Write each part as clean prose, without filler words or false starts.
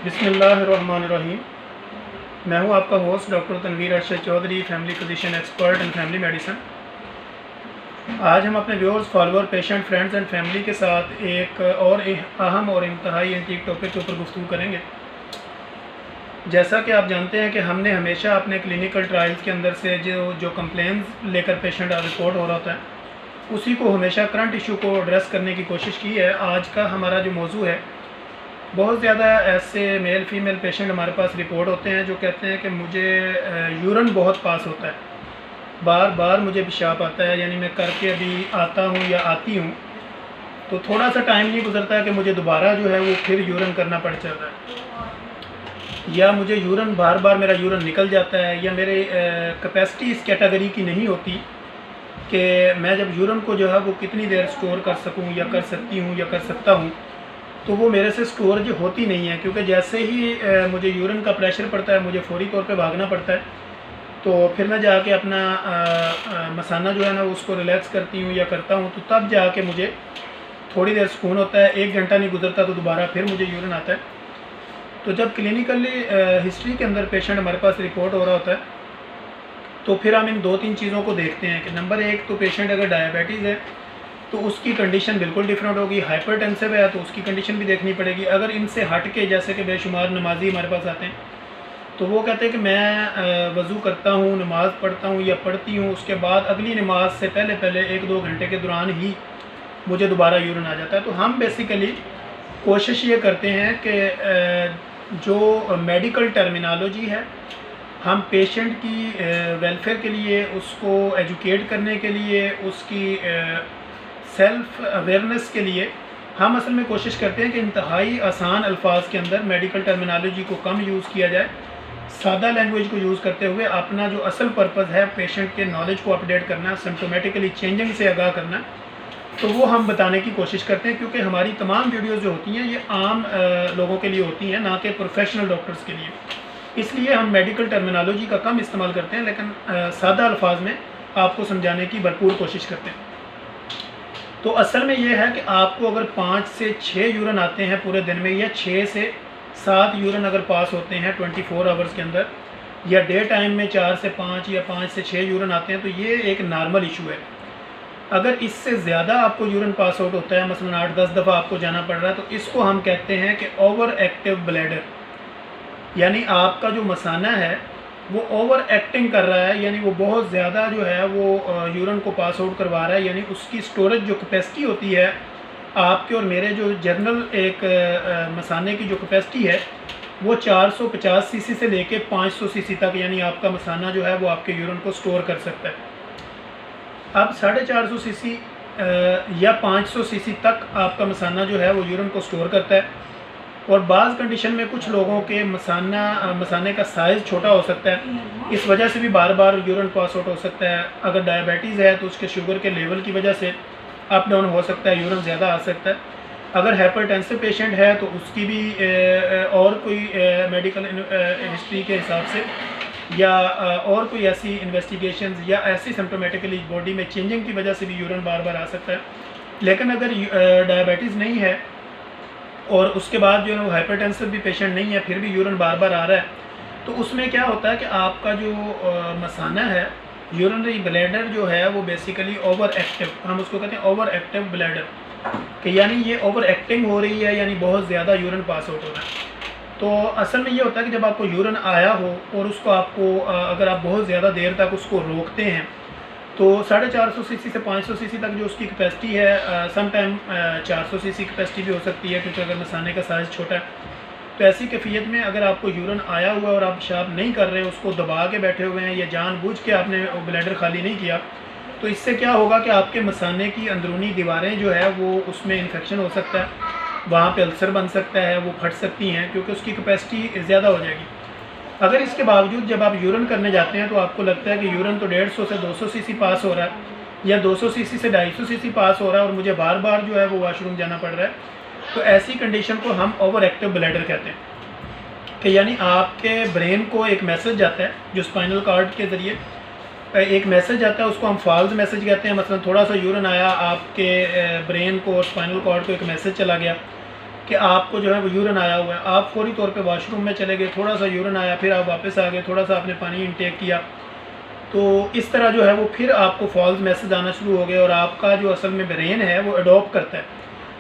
बिस्मिल्लाहिर्रहमानिर्रहीम। मैं हूं आपका host doctor Tanveer Arshad Chaudhary, family physician expert and family medicine. आज हम अपने viewers, follower, patient, friends and family के साथ एक और अहम और इंतहाई इंटीक टॉपिक के ऊपर गुफ्तगू करेंगे। जैसा कि आप जानते हैं कि हमने हमेशा अपने क्लिनिकल ट्रायल्स के अंदर से जो कंप्लेंट्स लेकर पेशेंट रिपोर्ट हो रहा होता है, उसी को हमेशा करंट इशू को एड्रेस करने की कोशिश की है। आज का हमारा जो मौजू है, बहुत ज़्यादा ऐसे मेल फीमेल पेशेंट हमारे पास रिपोर्ट होते हैं जो कहते हैं कि मुझे यूरिन बहुत पास होता है, बार बार मुझे पेशाब आता है, यानी मैं करके अभी आता हूँ या आती हूँ तो थोड़ा सा टाइम नहीं गुजरता है कि मुझे दोबारा जो है वो फिर यूरिन करना पड़ जाता है, या मुझे यूरिन बार बार मेरा यूरिन निकल जाता है, या मेरे कैपेसिटी इस कैटेगरी की नहीं होती कि मैं जब यूरिन को जो है वो कितनी देर स्टोर कर सकूँ या कर सकती हूँ या कर सकता हूँ, तो वो मेरे से स्टोरेज होती नहीं है। क्योंकि जैसे ही मुझे यूरिन का प्रेशर पड़ता है, मुझे फौरी तौर पे भागना पड़ता है, तो फिर मैं जाके अपना मसाना जो है ना उसको रिलैक्स करती हूँ या करता हूँ, तो तब जाके मुझे थोड़ी देर सुकून होता है। 1 घंटा नहीं गुजरता तो दोबारा फिर मुझे यूरिन आता है। तो जब क्लिनिकली हिस्ट्री के अंदर पेशेंट हमारे पास रिपोर्ट हो रहा होता है, तो फिर हम इन 2-3 चीज़ों को देखते हैं कि नंबर 1 तो पेशेंट अगर डायबिटीज़ है तो उसकी कंडीशन बिल्कुल डिफरेंट होगी। हाइपरटेंसिव है तो उसकी कंडीशन भी देखनी पड़ेगी। अगर इनसे हट के, जैसे कि बेशुमार नमाजी हमारे पास आते हैं तो वो कहते हैं कि मैं वज़ू करता हूँ, नमाज़ पढ़ता हूँ या पढ़ती हूँ, उसके बाद अगली नमाज से पहले पहले 1-2 घंटे के दौरान ही मुझे दोबारा यूरिन आ जाता है। तो हम बेसिकली कोशिश ये करते हैं कि जो मेडिकल टर्मिनोलॉजी है, हम पेशेंट की वेलफेयर के लिए, उसको एजुकेट करने के लिए, उसकी सेल्फ़ अवेयरनेस के लिए हम असल में कोशिश करते हैं कि इंतहाई आसान अल्फाज के अंदर मेडिकल टर्मिनोलॉजी को कम यूज़ किया जाए, सादा लैंग्वेज को यूज़ करते हुए अपना जो असल पर्पज़ है पेशेंट के नॉलेज को अपडेट करना, सिम्प्टोमेटिकली चेंजिंग से आगाह करना, तो वो हम बताने की कोशिश करते हैं। क्योंकि हमारी तमाम वीडियोज़ जो होती हैं ये आम लोगों के लिए होती हैं, ना कि प्रोफेशनल डॉक्टर्स के लिए। इसलिए हम मेडिकल टर्मिनोलॉजी का कम इस्तेमाल करते हैं, लेकिन सादा अल्फाज में आपको समझाने की भरपूर कोशिश करते हैं। तो असल में ये है कि आपको अगर 5 से 6 यूरिन आते हैं पूरे दिन में, या 6 से 7 यूरिन अगर पास होते हैं 24 आवर्स के अंदर, या डे टाइम में 4 से 5 या 5 से 6 यूरिन आते हैं, तो ये एक नॉर्मल इशू है। अगर इससे ज़्यादा आपको यूरिन पास आउट होता है, मसलन 8-10 दफ़ा आपको जाना पड़ रहा है, तो इसको हम कहते हैं कि ओवर एक्टिव ब्लैडर, यानी आपका जो मसाना है वो ओवर एक्टिंग कर रहा है, यानी वो बहुत ज़्यादा जो है वो यूरिन को पास आउट करवा रहा है। यानी उसकी स्टोरेज जो कैपेसिटी होती है आपके और मेरे जो जनरल एक मसाने की जो कैपेसिटी है वो 450 सीसी से लेके 500 सीसी तक, यानी आपका मसाना जो है वो आपके यूरिन को स्टोर कर सकता है। अब 450 सीसी या 500 सीसी तक आपका मसाना जो है वो यूरिन को स्टोर करता है। और बाज़ कंडीशन में कुछ लोगों के मसाने का साइज़ छोटा हो सकता है, इस वजह से भी बार बार यूरिन पास आउट हो सकता है। अगर डायबिटीज़ है तो उसके शुगर के लेवल की वजह से अप डाउन हो सकता है, यूरिन ज़्यादा आ सकता है। अगर हाइपरटेंसिव पेशेंट है तो उसकी भी और कोई मेडिकल हिस्ट्री के हिसाब से, या और कोई ऐसी इन्वेस्टिगेशंस या ऐसी सिम्प्टोमेटिकली बॉडी में चेंजिंग की वजह से भी यूरिन बार बार आ सकता है। लेकिन अगर डायबिटीज़ नहीं है और उसके बाद जो है वो हाइपरटेंसिव भी पेशेंट नहीं है, फिर भी यूरिन बार बार आ रहा है, तो उसमें क्या होता है कि आपका जो मसाना है, यूरिनरी ब्लैडर जो है वो बेसिकली ओवर एक्टिव, हम उसको कहते हैं ओवर एक्टिव ब्लैडर, कि यानी ये ओवर एक्टिंग हो रही है, यानी बहुत ज़्यादा यूरिन पास आउट हो रहा है। तो असल में ये होता है कि जब आपको यूरिन आया हो और उसको आपको अगर आप बहुत ज़्यादा देर तक उसको रोकते हैं, तो 450 सीसी से 500 सीसी तक जो उसकी कैपेसिटी है, सम टाइम 400 सीसी कैपेसिटी भी हो सकती है, क्योंकि अगर मसाने का साइज़ छोटा है। तो ऐसी कैफियत में अगर आपको यूरिन आया हुआ और आप पेशाब नहीं कर रहे, उसको दबा के बैठे हुए हैं या जानबूझ के आपने ब्लैडर खाली नहीं किया, तो इससे क्या होगा कि आपके मसाने की अंदरूनी दीवारें जो है वो उसमें इन्फेक्शन हो सकता है, वहाँ पे अल्सर बन सकता है, वो फट सकती हैं, क्योंकि उसकी कैपेसिटी ज़्यादा हो जाएगी। अगर इसके बावजूद जब आप यूरिन करने जाते हैं तो आपको लगता है कि यूरिन तो 150 से 200 सीसी पास हो रहा है, या 200 सीसी से 250 सीसी पास हो रहा है, और मुझे बार बार जो है वो वॉशरूम जाना पड़ रहा है, तो ऐसी कंडीशन को हम ओवर एक्टिव ब्लैडर कहते हैं। कि यानी आपके ब्रेन को एक मैसेज जाता है, जो स्पाइनल कॉर्ड के ज़रिए एक मैसेज आता है, उसको हम फॉल्स मैसेज कहते हैं। मसलन थोड़ा सा यूरिन आया, आपके ब्रेन को और स्पाइनल कॉर्ड को एक मैसेज चला गया कि आपको जो है वो यूरिन आया हुआ है, आप फौरी तौर पे वॉशरूम में चले गए, थोड़ा सा यूरिन आया, फिर आप वापस आ गए, थोड़ा सा आपने पानी इनटेक किया, तो इस तरह जो है वो फिर आपको फॉल्स मैसेज आना शुरू हो गए और आपका जो असल में ब्रेन है वो अडॉप्ट करता है।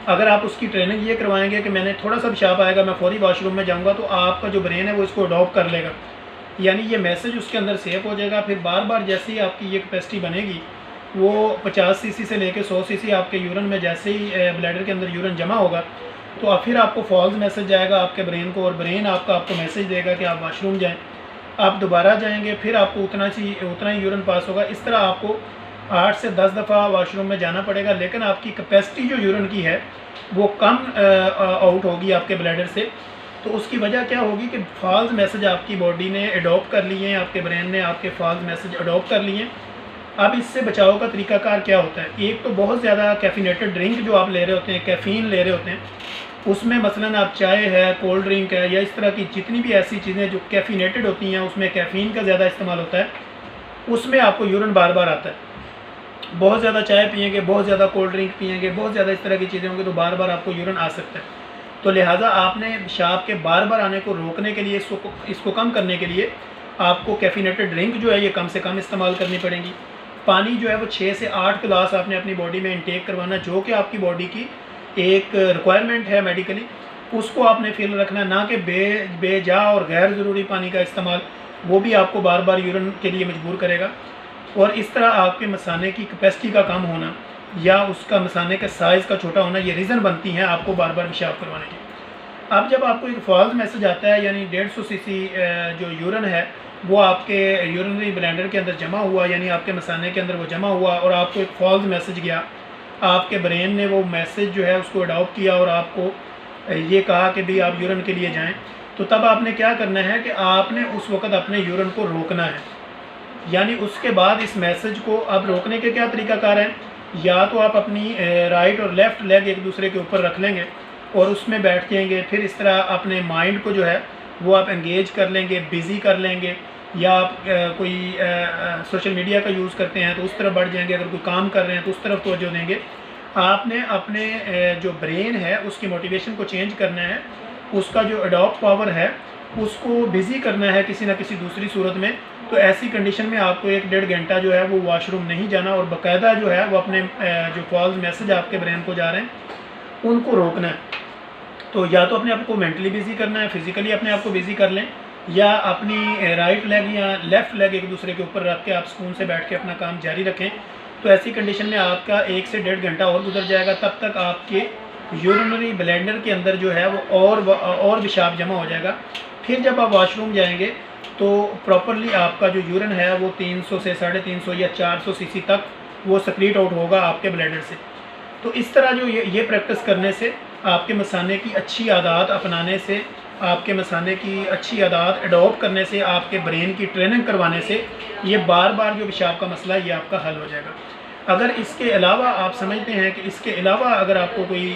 अगर आप उसकी ट्रेनिंग ये करवाएंगे कि मैंने थोड़ा सा पेशाब आएगा मैं फौरी वॉशरूम में जाऊँगा, तो आपका जो ब्रेन है वो इसको अडॉप्ट कर लेगा, यानी ये मैसेज उसके अंदर सेव हो जाएगा। फिर बार बार जैसे ही आपकी ये कैपेसिटी बनेगी, वो 50 सीसी से लेकर 100 सीसी आपके यूरिन में जैसे ही ब्लैडर के अंदर यूरिन जमा होगा, तो फिर आपको फॉल्स मैसेज जाएगा आपके ब्रेन को, और ब्रेन आपको मैसेज देगा कि आप वाशरूम जाएं। आप दोबारा जाएंगे, फिर आपको उतना ही यूरिन पास होगा। इस तरह आपको 8 से 10 दफ़ा वाशरूम में जाना पड़ेगा, लेकिन आपकी कैपेसिटी जो यूरिन की है वो कम आउट होगी आपके ब्लैडर से। तो उसकी वजह क्या होगी कि फॉल्स मैसेज आपकी बॉडी ने अडॉप्ट कर लिए हैं, आपके ब्रेन ने आपके फॉल्स मैसेज अडॉप्ट कर लिए हैं। अब इससे बचाव का तरीकाकार क्या होता है? एक तो बहुत ज़्यादा कैफिनेटेड ड्रिंक जो आप ले रहे होते हैं, कैफ़ीन ले रहे होते हैं, उसमें मसलन आप चाय है, कोल्ड ड्रिंक है, या इस तरह की जितनी भी ऐसी चीज़ें जो कैफिनेटेड होती हैं, उसमें कैफ़ीन का ज़्यादा इस्तेमाल होता है, उसमें आपको यूरिन बार बार आता है। बहुत ज़्यादा चाय पिएंगे, बहुत ज़्यादा कोल्ड ड्रिंक पिएंगे, बहुत ज़्यादा इस तरह की चीज़ें होंगी, तो बार बार आपको यूरिन आ सकता है। तो लिहाजा आपने पेशाब के बार बार आने को रोकने के लिए, इसको कम करने के लिए आपको कैफिनेटेड ड्रिंक जो है ये कम से कम इस्तेमाल करनी पड़ेगी। पानी जो है वो 6 से 8 गिलास आपने अपनी बॉडी में इंटेक करवाना, जो कि आपकी बॉडी की एक रिक्वायरमेंट है मेडिकली, उसको आपने फिल रखना, ना कि बेजा और गैर ज़रूरी पानी का इस्तेमाल, वो भी आपको बार बार यूरिन के लिए मजबूर करेगा। और इस तरह आपके मसाने की कैपेसिटी का कम होना या उसका मसाने के साइज़ का छोटा होना, ये रीज़न बनती हैं आपको बार बार पेशाब करवाने की। अब जब आपको एक फॉल्स मैसेज आता है, यानी 150 सीसी जो यूरिन है वो आपके यूरिनरी ब्लैडर के अंदर जमा हुआ, यानी आपके मसाने के अंदर वो जमा हुआ, और आपको एक फॉल्स मैसेज गया, आपके ब्रेन ने वो मैसेज जो है उसको अडॉप्ट किया और आपको ये कहा कि भाई आप यूरिन के लिए जाएं, तो तब आपने क्या करना है कि आपने उस वक़्त अपने यूरिन को रोकना है। यानी उसके बाद इस मैसेज को अब रोकने के क्या तरीकाकार हैं? या तो आप अपनी राइट और लेफ़्ट लेग एक दूसरे के ऊपर रख लेंगे और उसमें बैठ जाएंगे, फिर इस तरह अपने माइंड को जो है वो आप एंगेज कर लेंगे, बिज़ी कर लेंगे, या आप कोई सोशल मीडिया का यूज़ करते हैं तो उस तरफ बढ़ जाएंगे, अगर कोई काम कर रहे हैं तो उस तरफ तवज्जो देंगे। आपने अपने जो ब्रेन है उसकी मोटिवेशन को चेंज करना है, उसका जो अडॉप्ट पावर है उसको बिज़ी करना है किसी न किसी दूसरी सूरत में। तो ऐसी कंडीशन में आपको 1-1.5 घंटा जो है वो वॉशरूम नहीं जाना, और बाकायदा जो है वो अपने जो फॉल्स मैसेज आपके ब्रेन को जा रहे हैं उनको रोकना है। तो या तो अपने आप को मेंटली बिज़ी करना है, फिज़िकली अपने आप को बिज़ी कर लें, या अपनी राइट लेग या लेफ़्ट लेग एक दूसरे के ऊपर रख के आप सुकून से बैठ के अपना काम जारी रखें। तो ऐसी कंडीशन में आपका 1 से 1.5 घंटा और गुजर जाएगा, तब तक आपके यूरिनरी ब्लैडर के अंदर जो है वो और पेशाब जमा हो जाएगा। फिर जब आप वॉशरूम जाएंगे तो प्रॉपरली आपका जो यूरिन है वो 300 से 350 या 400 सीसी तक वो सक्रीट आउट होगा आपके ब्लैडर से। तो इस तरह जो ये प्रैक्टिस करने से, आपके मसाने की अच्छी आदत अपनाने से, आपके मसाने की अच्छी आदत अडॉप्ट करने से, आपके ब्रेन की ट्रेनिंग करवाने से, ये बार बार जो पेशाब का मसला है ये आपका हल हो जाएगा। अगर इसके अलावा आप समझते हैं कि इसके अलावा अगर आपको कोई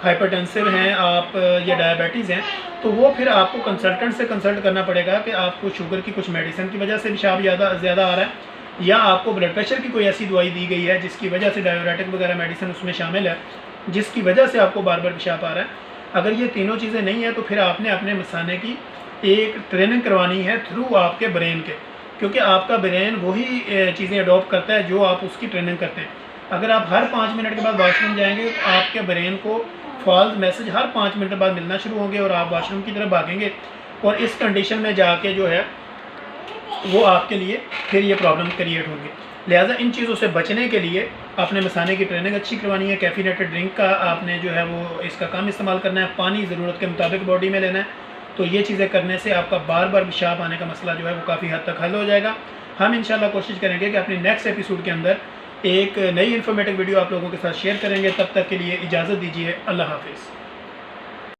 हाइपरटेंसिव हैं आप या डायबिटीज़ हैं, तो वो फिर आपको कंसल्टेंट से कंसल्ट करना पड़ेगा कि आपको शुगर की कुछ मेडिसिन की वजह से पेशाब ज़्यादा आ रहा है, या आपको ब्लड प्रेशर की कोई ऐसी दवाई दी गई है जिसकी वजह से डायबिटिक वगैरह मेडिसिन उसमें शामिल है जिसकी वजह से आपको बार बार पेशाब आ रहा है। अगर ये तीनों चीज़ें नहीं है तो फिर आपने अपने मसाने की एक ट्रेनिंग करवानी है थ्रू आपके ब्रेन के, क्योंकि आपका ब्रेन वही चीज़ें अडॉप्ट करता है जो आप उसकी ट्रेनिंग करते हैं। अगर आप हर 5 मिनट के बाद वॉशरूम जाएंगे तो आपके ब्रेन को फॉल्स मैसेज हर 5 मिनट बाद मिलना शुरू होंगे और आप वॉशरूम की तरफ भागेंगे, और इस कंडीशन में जाके जो है वो आपके लिए फिर ये प्रॉब्लम क्रिएट होंगी। लिहाजा इन चीज़ों से बचने के लिए अपने मसाने की ट्रेनिंग अच्छी करवानी है। कैफिनेटेड ड्रिंक का आपने जो है वो इसका कम इस्तेमाल करना है, पानी ज़रूरत के मुताबिक बॉडी में लेना है। तो ये चीज़ें करने से आपका बार बार पेशाब आने का मसला जो है वो काफ़ी हद तक हल हो जाएगा। हम इंशाल्लाह कोशिश करेंगे कि अपने नेक्स्ट एपिसोड के अंदर एक नई इन्फॉर्मेटिव वीडियो आप लोगों के साथ शेयर करेंगे। तब तक के लिए इजाज़त दीजिए। अल्लाह हाफिज़।